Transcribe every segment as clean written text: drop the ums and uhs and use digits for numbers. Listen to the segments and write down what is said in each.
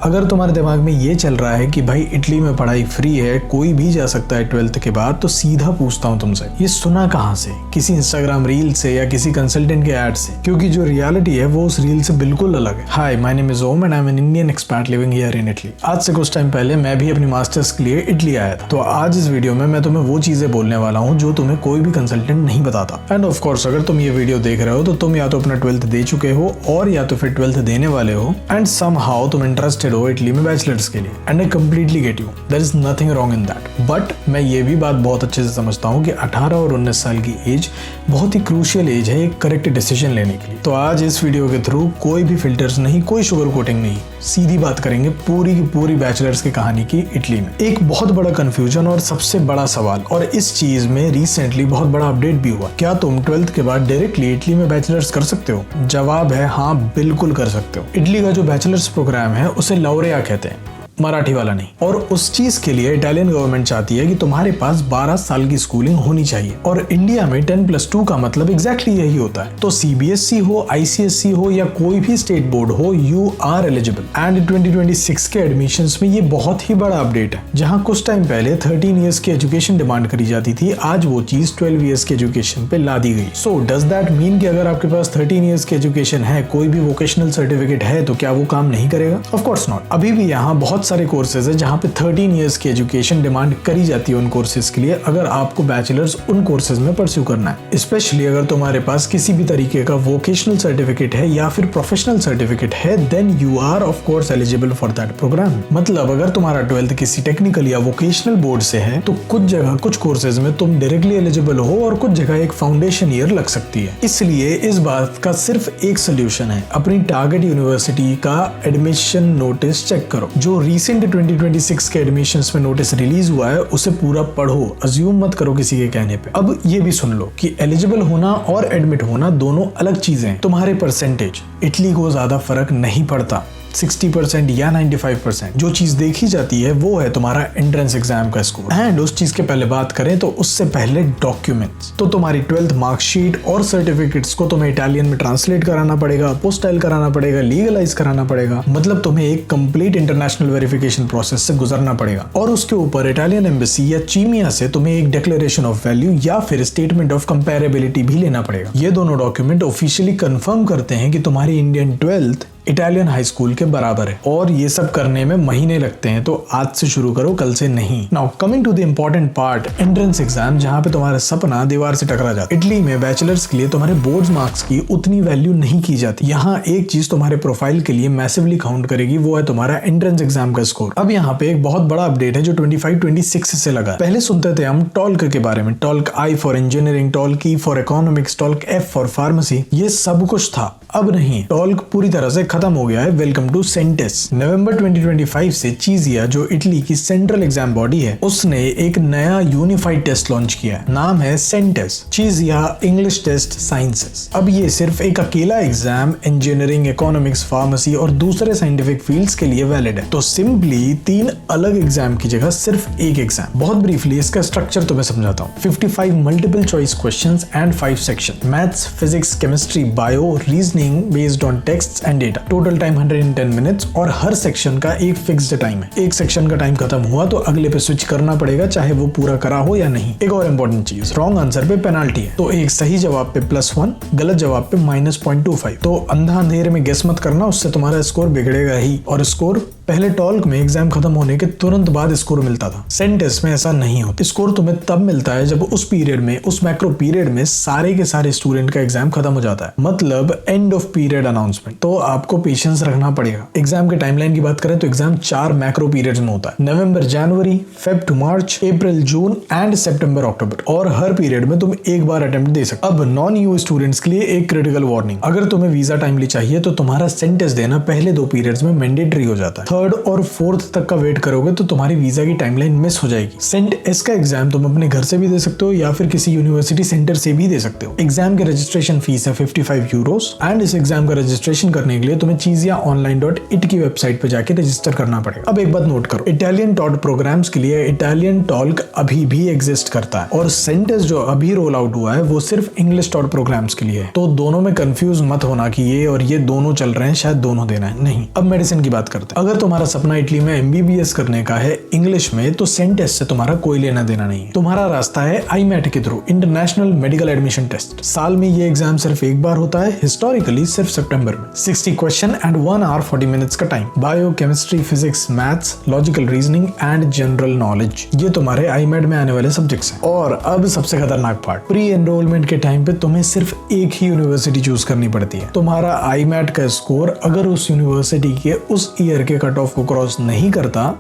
अगर तुम्हारे दिमाग में ये चल रहा है कि भाई इटली में पढ़ाई फ्री है, कोई भी जा सकता है 12th के बाद, तो सीधा पूछता हूँ तुमसे, ये सुना कहाँ से? किसी इंस्टाग्राम रील से या किसी कंसल्टेंट के ऐड से? क्योंकि जो रियलिटी है वो उस रील से बिल्कुल अलग है। Hi, my name is Om and I am an Indian expat living here in Italy. आज से कुछ टाइम पहले मैं भी अपनी मास्टर्स के लिए इटली आया था। तो आज इस वीडियो में मैं तुम्हें वो चीजें बोलने वाला हूँ जो तुम्हें कोई भी कंसल्टेंट नहीं बताता। एंड ऑफ कोर्स अगर तुम ये वीडियो देख रहे हो तो तुम या तो अपना 12th दे चुके हो और या तो फिर 12th देने वाले हो एंड समहाउ तुम इंटरेस्टेड हो इटली में बैचलर्स के लिए। And I completely get you, there is nothing wrong in that. But मैं ये भी बात बहुत अच्छे से समझता हूँ कि 18 और 19 साल की एज बहुत ही क्रूशियल एज है एक करेक्ट डिसीजन लेने के लिए। तो आज इस वीडियो के थ्रू कोई भी फिल्टर्स नहीं, कोई शुगर कोटिंग नहीं, सीधी बात करेंगे पूरी की पूरी बैचलर्स की कहानी की इटली में। एक बहुत बड़ा कंफ्यूजन और सबसे बड़ा सवाल, और इस चीज में रिसेंटली बहुत बड़ा अपडेट भी हुआ, क्या तुम 12th के बाद डायरेक्टली इटली में बैचलर्स कर सकते हो? जवाब है हाँ, बिल्कुल कर सकते हो। इटली का जो बैचलर्स प्रोग्राम है उसे लौरेया कहते हैं, मराठी वाला नहीं। और उस चीज के लिए इटालियन गवर्नमेंट चाहती है कि तुम्हारे पास 12 साल की स्कूलिंग होनी चाहिए, और इंडिया में 10+2 का मतलब एग्जैक्टली यही होता है। तो CBSE हो, ICSE हो या कोई भी स्टेट बोर्ड हो, यू आर एलिजिबल। एंड 2026 के एडमिशंस में ये बहुत ही बड़ा अपडेट है। जहां कुछ टाइम पहले 13 इयर्स की एजुकेशन डिमांड करी जाती थी, आज वो चीज 12 इयर्स की एजुकेशन पे ला दी गई। सो डज दैट मीन कि अगर आपके पास 13 इयर्स की एजुकेशन है, कोई भी वोकेशनल सर्टिफिकेट है, तो क्या वो काम नहीं करेगा? Of course not. अभी भी यहाँ बहुत सारे कोर्सेज है जहां पे 13 इयर्स की एजुकेशन डिमांड करी जाती है उन कोर्सेज के लिए, अगर आपको बैचलर्स उन कोर्सेज में परस्यू करना है। स्पेशली अगर तुम्हारे पास किसी भी तरीके का वोकेशनल सर्टिफिकेट है या फिर प्रोफेशनल सर्टिफिकेट है, then you are of course eligible for that programme. मतलब अगर तुम्हारा 12th किसी टेक्निकल या वोकेशनल बोर्ड से है तो कुछ जगह कुछ कोर्सेज में तुम डायरेक्टली एलिजिबल हो और कुछ जगह एक फाउंडेशन ईयर लग सकती है। इसलिए इस बात का सिर्फ एक सोल्यूशन है, अपनी टारगेट यूनिवर्सिटी का एडमिशन नोटिस चेक करो। जो रिसेंट 2026 के एडमिशंस में नोटिस रिलीज हुआ है उसे पूरा पढ़ो, अज्यूम मत करो किसी के कहने पे। अब ये भी सुन लो कि एलिजिबल होना और एडमिट होना दोनों अलग चीजें हैं। तुम्हारे परसेंटेज इटली को ज्यादा फर्क नहीं पड़ता, 60% या 95%। जो चीज देखी जाती है वो है तुम्हारा एंट्रेंस एग्जाम का स्कोर। एंड उस चीज के पहले बात करें तो उससे पहले डॉक्यूमेंट्स। तो तुम्हारी 12th मार्कशीट और सर्टिफिकेट्स को तुम्हें इटालियन में ट्रांसलेट कराना पड़ेगा, पोस्टाइल कराना पड़ेगा, लीगलाइज कराना पड़ेगा। मतलब तुम्हें एक कंप्लीट इंटरनेशनल वेरिफिकेशन प्रोसेस से गुजरना पड़ेगा, और उसके ऊपर इटालियन एम्बेसी या चीमिया से तुम्हें एक डिक्लेरेशन ऑफ वैल्यू या फिर स्टेटमेंट ऑफ कंपेरेबिलिटी भी लेना पड़ेगा। ये दोनों डॉक्यूमेंट ऑफिशियली कंफर्म करते हैं कि तुम्हारी Indian 12th Italian high school के बराबर है, और ये सब करने में महीने लगते हैं। तो आज से शुरू करो, कल से नहीं। Now coming to the important part, entrance exam, जहां पे तुम्हारा सपना दीवार से टकरा जाता है। इटली में बैचलर्स के लिए तुम्हारे बोर्ड मार्क्स की उतनी वैल्यू नहीं की जाती। यहाँ एक चीज तुम्हारे प्रोफाइल के लिए मैसिवली काउंट करेगी, वो है तुम्हारा एंट्रेंस एग्जाम का स्कोर। अब यहाँ पे एक बहुत बड़ा अपडेट है जो 25-26 से लगा। पहले सुनते थे हम टॉल्क के बारे में, talk I for engineering, talk E for economics, talk F for pharmacy, ये सब कुछ था। अब नहीं, टॉल्क पूरी तरह से खत्म हो गया है। Welcome to sentence. नवंबर 2025 से चीजिया, जो इटली की सेंट्रल एग्जाम बॉडी है, उसने एक नया यूनिफाइड टेस्ट लॉन्च किया है। नाम है सेंटेस, चीजिया इंग्लिश टेस्ट साइंसेस। अब ये सिर्फ एक अकेला एग्जाम इंजीनियरिंग, इकोनॉमिक्स, फार्मेसी और दूसरे साइंटिफिक फील्ड्स के लिए वैलिड है। तो सिंपली 3 अलग एग्जाम की जगह सिर्फ एक एग्जाम। बहुत ब्रीफली इसका स्ट्रक्चर तुम्हें समझाता हूँ। 55 multiple choice questions and 5 section, maths, physics, chemistry, bio, reasoning based on text and data. Total time 110 minutes, और हर सेक्शन का एक फिक्स्ड टाइम है। एक सेक्शन का टाइम खत्म हुआ तो अगले पे स्विच करना पड़ेगा, चाहे वो पूरा करा हो या नहीं। एक और इंपॉर्टेंट चीज, रॉन्ग आंसर पे पेनाल्टी है। तो एक सही जवाब पे +1, गलत जवाब पे -0.25। तो अंधा अंधेरे में गेस मत करना, उससे तुम्हारा स्कोर बिगड़ेगा ही। और स्कोर पहले टॉल्क में एग्जाम खत्म होने के तुरंत बाद स्कोर मिलता था। सेंटेस में ऐसा नहीं होता। स्कोर तुम्हें तब मिलता है जब उस पीरियड में, उस मैक्रो पीरियड में सारे के सारे स्टूडेंट का एग्जाम खत्म हो जाता है, मतलब एंड ऑफ पीरियड अनाउंसमेंट। तो आपको पेशेंस रखना पड़ेगा। एग्जाम के टाइमलाइन की बात करें तो एग्जाम 4 मैक्रो पीरियड्स में होता है, नवंबर जनवरी, Feb to March, April June and सितंबर अक्टूबर, और हर पीरियड में तुम एक बार अटेम्प्ट दे सकते। अब नॉन EU स्टूडेंट्स के लिए एक क्रिटिकल वार्निंग, अगर तुम्हें वीजा टाइमली चाहिए तो तुम्हारा सेंटेस देना पहले 2 पीरियड्स में मैंडेटरी हो जाता है। 3rd और 4th तक का वेट करोगे तो तुम्हारी वीजा की टाइमलाइन मिस हो जाएगी। सेंटेस का एग्जाम तुम अपने घर से भी दे सकते हो या फिर किसी यूनिवर्सिटी सेंटर से भी दे सकते हो। एग्जाम के रजिस्ट्रेशन फीस है 55 यूरोस, एंड इस एग्जाम का रजिस्ट्रेशन करने के लिए तुम्हें chisiaonline.it की वेबसाइट पे जाके रजिस्टर करना पड़ेगा। अब एक बात नोट करो, इटालियन टॉट प्रोग्राम्स के लिए इटालियन टॉल्क अभी भी एग्जिस्ट करता है, और सेंटेस जो अभी रोल आउट हुआ है वो सिर्फ इंग्लिश टॉट प्रोग्राम्स के लिए है। तो दोनों में कंफ्यूज मत होना कि ये और ये दोनों चल रहे हैं, शायद दोनों देना है, नहीं। अब मेडिसिन की बात करते हैं। अगर तुम्हारा सपना इटली में MBBS करने का है इंग्लिश में, तो सेंट टेस्ट से तुम्हारा कोई लेना देना नहीं है। तुम्हारा रास्ता है IMAT के through, international medical admission test. साल में ये एग्जाम सिर्फ एक बार होता है, हिस्टोरिकली सिर्फ सितंबर में। 60 क्वेश्चन एंड 1 आवर 40 मिनट्स का time. Bio, chemistry, physics, maths, logical reasoning and general knowledge, ये तुम्हारे IMAT में आने वाले सब्जेक्ट्स हैं। और अब सबसे खतरनाक पार्ट, प्री एनरोलमेंट के टाइम पे तुम्हें सिर्फ एक ही यूनिवर्सिटी चूज करनी पड़ती है। तुम्हारा IMAT का स्कोर अगर उस यूनिवर्सिटी के उस ईयर के कट ऑफ को क्रॉस नहीं करता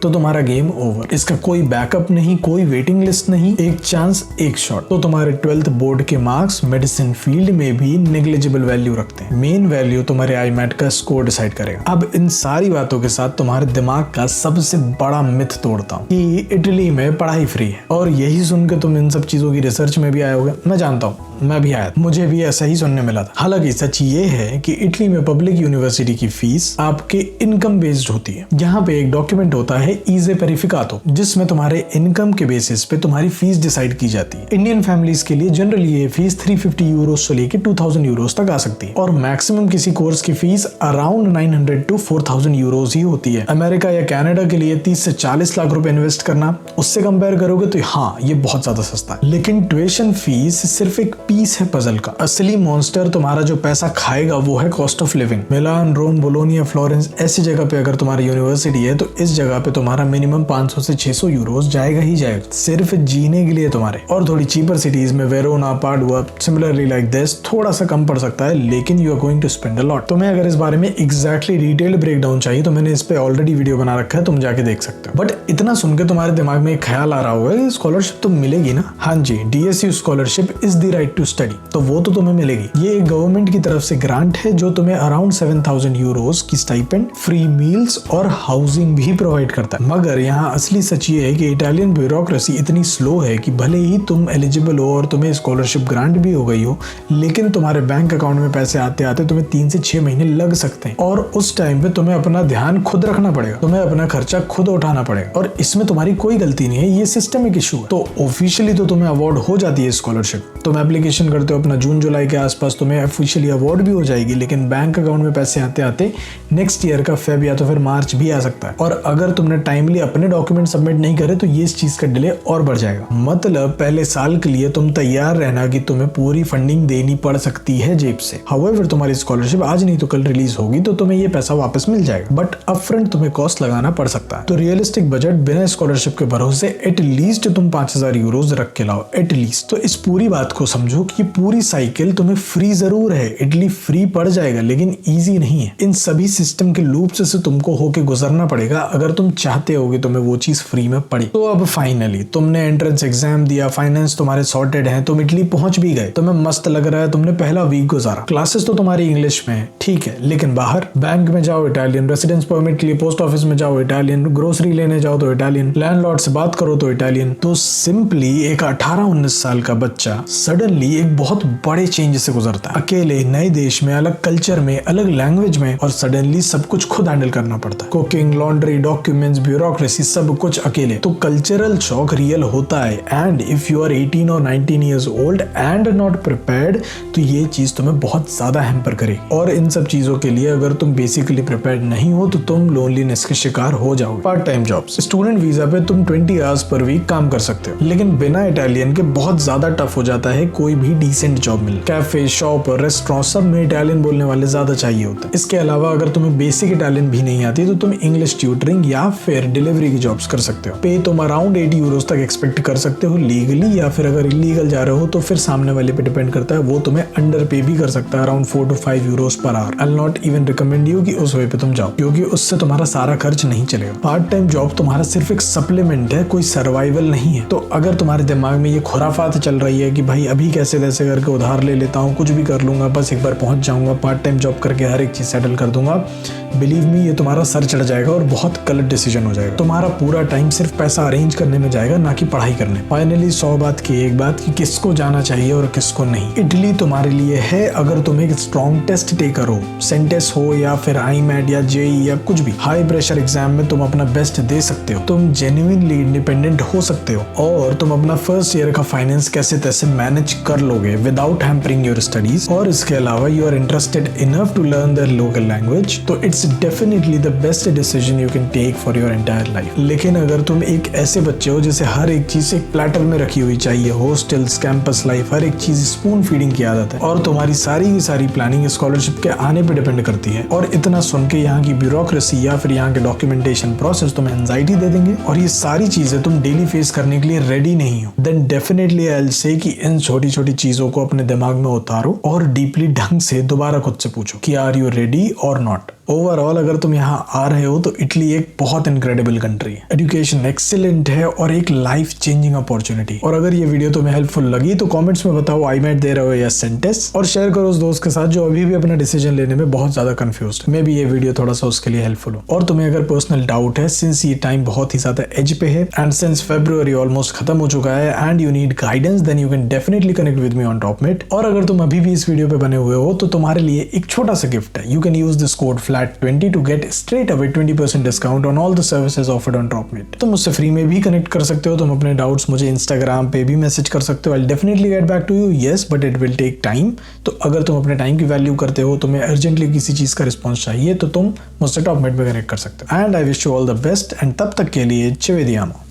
तो तुम्हारा गेम ओवर। इसका कोई बैकअप नहीं, कोई वेटिंग लिस्ट नहीं, एक चांस एक शॉट। तो तुम्हारे 12th बोर्ड के मार्क्स मेडिसिन फील्ड में भी नेग्लिजिबल वैल्यू रखते हैं। मेन वैल्यू तुम्हारे IMAT का स्कोर डिसाइड करेगा। अब इन सारी बातों के साथ तुम्हारे दिमाग का सबसे बड़ा मिथ तोड़ता हूँ कि इटली में पढ़ाई फ्री है, और यही सुन के तुम इन सब चीजों की रिसर्च में भी आए होगे। मैं जानता हूँ, मैं भी आया, मुझे भी ऐसा ही सुनने मिला था। हालांकि सच ये है कि इटली में पब्लिक यूनिवर्सिटी की फीस आपके इनकम बेस्ड होती है। यहाँ पे एक डॉक्यूमेंट होता है ईजे पेरिफिकातो, जिसमें तुम्हारे इनकम के बेसिस पे तुम्हारी फीस डिसाइड की जाती है। इंडियन फैमिलीज के लिए जनरली ये फीस 350 यूरोज से लेके 2000 यूरोज तक आ सकती है, और मैक्सिमम किसी कोर्स की फीस अराउंड 900 to 4000 यूरोज ही होती है। अमेरिका या कनाडा के लिए 30 से 40 लाख रुपए इन्वेस्ट करना, उससे कंपेयर करोगे तो हाँ, ये बहुत ज्यादा सस्ता है। लेकिन ट्यूशन फीस सिर्फ एक पीस है पजल का। असली मॉन्स्टर तुम्हारा जो पैसा खाएगा वो है cost of living. Milan, Rome, Bologna, Florence ऐसी जगह पे अगर तुम्हारी यूनिवर्सिटी है तो इस जगह पे तुम्हारा मिनिमम 500 से 600 यूरोज जाएगा ही जाएगा, सिर्फ जीने के लिए तुम्हारे। और थोड़ी चीपर सिटीज में Verona, Padua, similarly like this, थोड़ा सा कम पड़ सकता है, लेकिन you are going to spend a lot. तुम्हें अगर इस बारे में एग्जैक्टली डिटेल्ड ब्रेकडाउन चाहिए तो मैंने इस पे ऑलरेडी वीडियो बना रखा है, तुम जाके देख सकते हो। बट इतना सुन के तुम्हारे दिमाग में एक ख्याल आ रहा होगा, स्कॉलरशिप तो मिलेगी ना? हाँ जी, DSU scholarship is the right to study, तो वो तो तुम्हें मिलेगी। ये एक गवर्नमेंट की तरफ से ग्रांट है जो तुम्हें अराउंड 7000 यूरोज की स्टाइपेंड, फ्री मील्स और हाउसिंग भी प्रोवाइड करता है। मगर यहाँ असली सच ये है कि इटालियन ब्यूरोक्रेसी इतनी स्लो है कि भले ही तुम एलिजिबल हो और तुम्हें स्कॉलरशिप ग्रांट भी हो गई हो, लेकिन तुम्हारे बैंक अकाउंट में पैसे आते आते तुम्हें 3 से 6 महीने लग सकते हैं, और उस टाइम पे तुम्हें अपना ध्यान खुद रखना पड़ेगा, तुम्हें अपना खर्चा खुद उठाना पड़ेगा, और इसमें तुम्हारी कोई गलती नहीं है, ये सिस्टमिक इशू है। तो ऑफिशियली तो तुम्हें अवार्ड हो जाती है स्कॉलरशिप, तुम एप्लीकेशन करते हो अपना जून जुलाई के आसपास, तुम्हें ऑफिशियली अवार्ड भी हो जाएगी, लेकिन बैंक अकाउंट में पैसे आते आते नेक्स्ट ईयर का फेब या तो फिर मार्च भी आ सकता है। और अगर तुमने टाइमली अपने डॉक्यूमेंट सबमिट नहीं करे तो ये इस चीज का डिले और बढ़ जाएगा। मतलब पहले साल के लिए तुम तैयार रहना कि तुम्हें पूरी फंडिंग देनी पड़ सकती है जेब से। हाउएवर तुम्हारी स्कॉलरशिप आज नहीं तो कल रिलीज होगी तो तुम्हें ये पैसा वापस मिल जाएगा, बट अपफ्रंट तुम्हें कॉस्ट लगाना पड़ सकता है। तो रियलिस्टिक बजट बिना स्कॉलरशिप के भरोसे एटलीस्ट तुम 5000 यूरोज रख के लाओ, एटलीस्ट। तो इस पूरी बात को समझो कि पूरी साइकिल तुम्हें फ्री जरूर है, इटली फ्री पड़ जाएगा, लेकिन ईजी नहीं है। इन सभी सिस्टम के लूप्स से तुमको होके गुजरना पड़ेगा अगर तुम चाहते हो कि तुम्हें वो चीज फ्री में पड़े। तो अब फाइनली तुमने एंट्रेंस एग्जाम दिया, फाइनेंस तुम्हारे सॉर्टेड हैं, तुम इटली पहुंच भी गए, तुम्हें मस्त लग रहा है, तुमने पहला वीक गुजारा, क्लासेस तो तुम्हारी इंग्लिश में है, ठीक है, लेकिन बाहर बैंक में जाओ इटालियन, रेसिडेंस परमिट के लिए पोस्ट ऑफिस में जाओ इटालियन, ग्रोसरी लेने जाओ तो इटालियन, लैंडलॉर्ड से बात करो तो इटालियन। तो सिंपली एक 18-19 साल का बच्चा सडनली एक बहुत बड़े चेंज से गुजरता है, अकेले नए देश में, अलग कल्चर में, अलग लैंग्वेज में, और सडनली सब कुछ खुद हैंडल करना पड़ता है। कुकिंग, लॉन्ड्री, डॉक्यूमेंट्स, ब्यूरोक्रेसी, सब कुछ अकेले। तो कल्चरल शॉक रियल होता है, एंड इफ यू आर 18 और 19 years old and not prepared तो ये चीज तुम्हें बहुत ज्यादा हैम्पर करेगी। और इन सब चीजों के लिए अगर तुम बेसिकली प्रिपेयर्ड नहीं हो तो तुम लोनलीनेस के शिकार हो जाओगे। Part time jobs, student visa पे तुम 20 आवर्स पर वीक काम कर सकते हो, लेकिन बिना इटालियन के बहुत ज्यादा टफ हो जाता है कोई भी डिसेंट जॉब मिले। कैफे, शॉप, रेस्टोरेंट सब में इटालियन बोलने वाले ज्यादा चाहिए होते हैं। इसके अलावा अगर तुम्हें बेसिक इटालियन भी नहीं आती तो तुम इंग्लिश ट्यूटरिंग या फिर डिलीवरी की जॉब्स कर सकते हो। पे तुम अराउंड 80 यूरोज तक एक्सपेक्ट कर सकते हो लीगली, या फिर अगर इलीगल जा रहे हो तो फिर सामने वाले पे डिपेंड करता है, वो तुम्हें अंडर पे भी कर सकता है, around 4 to 5 euros per hour. I will not even recommend you कि उस वे पे तुम जाओ, क्योंकि उससे तुम्हारा सारा खर्च नहीं चलेगा। पार्ट टाइम जॉब तुम्हारा सिर्फ एक सप्लीमेंट है, कोई सर्वाइवल नहीं है। तो अगर तुम्हारे दिमाग में ये खुराफात चल रही है कि भाई अभी कैसे तैसे करके उधार ले लेता हूँ, कुछ भी कर लूंगा, बस एक बार पहुंच जाऊंगा, पार्ट टाइम जॉब करके हर एक चीज सेटल कर दूंगा, बिलीव मी ये तुम्हारा सर चढ़ जाएगा और बहुत गलत डिसीजन हो जाएगा। तुम्हारा पूरा टाइम सिर्फ पैसा अरेंज करने में जाएगा, ना कि पढ़ाई करने। फाइनली 100 बात की एक बात कि किसको जाना चाहिए और किसको नहीं। इटली तुम्हारे लिए है अगर तुम एक स्ट्रॉन्ग टेस्ट टेकर हो, सेंटेस हो या फिर IMAT या JEE या कुछ भी हाई प्रेशर एग्जाम में तुम अपना बेस्ट दे सकते हो, तुम जेन्युइनली इंडिपेंडेंट हो सकते हो, और तुम अपना फर्स्ट ईयर का फाइनेंस कैसे तैसे मैनेज कर लोगे विदाउट हैम्परिंग योर स्टडीज। और इसके अलावा you are interested enough to learn the local language, तो it's it's definitely the best decision you can take for your entire life. लेकिन अगर तुम एक ऐसे बच्चे हो जिसे हर एक चीज एक प्लेटर में रखी हुई चाहिए, हॉस्टल्स, कैंपस लाइफ, हर एक चीज स्पून फीडिंग की आदत है, और तुम्हारी सारी की सारी प्लानिंग स्कॉलरशिप के आने पे डिपेंड करती है, और इतना सुन के यहाँ की ब्यूरोक्रेसी या फिर यहाँ के डॉक्यूमेंटेशन प्रोसेस तुम्हें एंजाइटी दे देंगे और ये सारी चीजें तुम डेली फेस करने के लिए रेडी नहीं हो, then definitely I will say कि इन छोटी छोटी चीजों को अपने दिमाग में उतारो और डीपली ढंग से दोबारा खुद से पूछो कि आर यू रेडी और नॉट। ओवरऑल अगर तुम यहाँ आ रहे हो तो इटली एक बहुत इनक्रेडिबल कंट्री है, एजुकेशन एक्सीलेंट है और एक लाइफ चेंजिंग अपॉर्चुनिटी। और अगर ये वीडियो तुम्हें हेल्पफुल लगी तो कमेंट्स में बताओ आई मेट दे रहे हो या सेंटेंस, और शेयर करो उस दोस्त के साथ जो अभी भी अपना डिसीजन लेने में बहुत ज्यादा कंफ्यूज्ड है। मे बी ये वीडियो थोड़ा सा उसके लिए हेल्पफुल हो। और तुम्हें अगर पर्सनल डाउट है, सिंस ये टाइम बहुत ही ज्यादा एज पे है एंड सिंस फरवरी ऑलमोस्ट खत्म हो चुका है and you need guidance, then you can definitely connect with me on Topmate. और अगर तुम अभी भी इस वीडियो पे बने हुए हो तो तुम्हारे लिए एक छोटा सा गिफ्ट है। You can use this code FLAT20 to get straight away 20% discount on all the services offered on Topmate. तुम मुझसे फ्री में भी कनेक्ट कर सकते हो। तुम अपने डाउट्स मुझे इंस्टाग्राम पे भी मैसेज कर सकते हो। I will definitely get back to you, yes but it will take time. तो अगर तुम अपने टाइम की वैल्यू करते हो, तुम्हें अर्जेंटली किसी चीज का रिस्पॉन्स चाहिए, तो तुम मुझसे टॉपमेट में कनेक्ट कर सकते हो। And I wish you all the best and तब तक के लिए चिवेदियामो।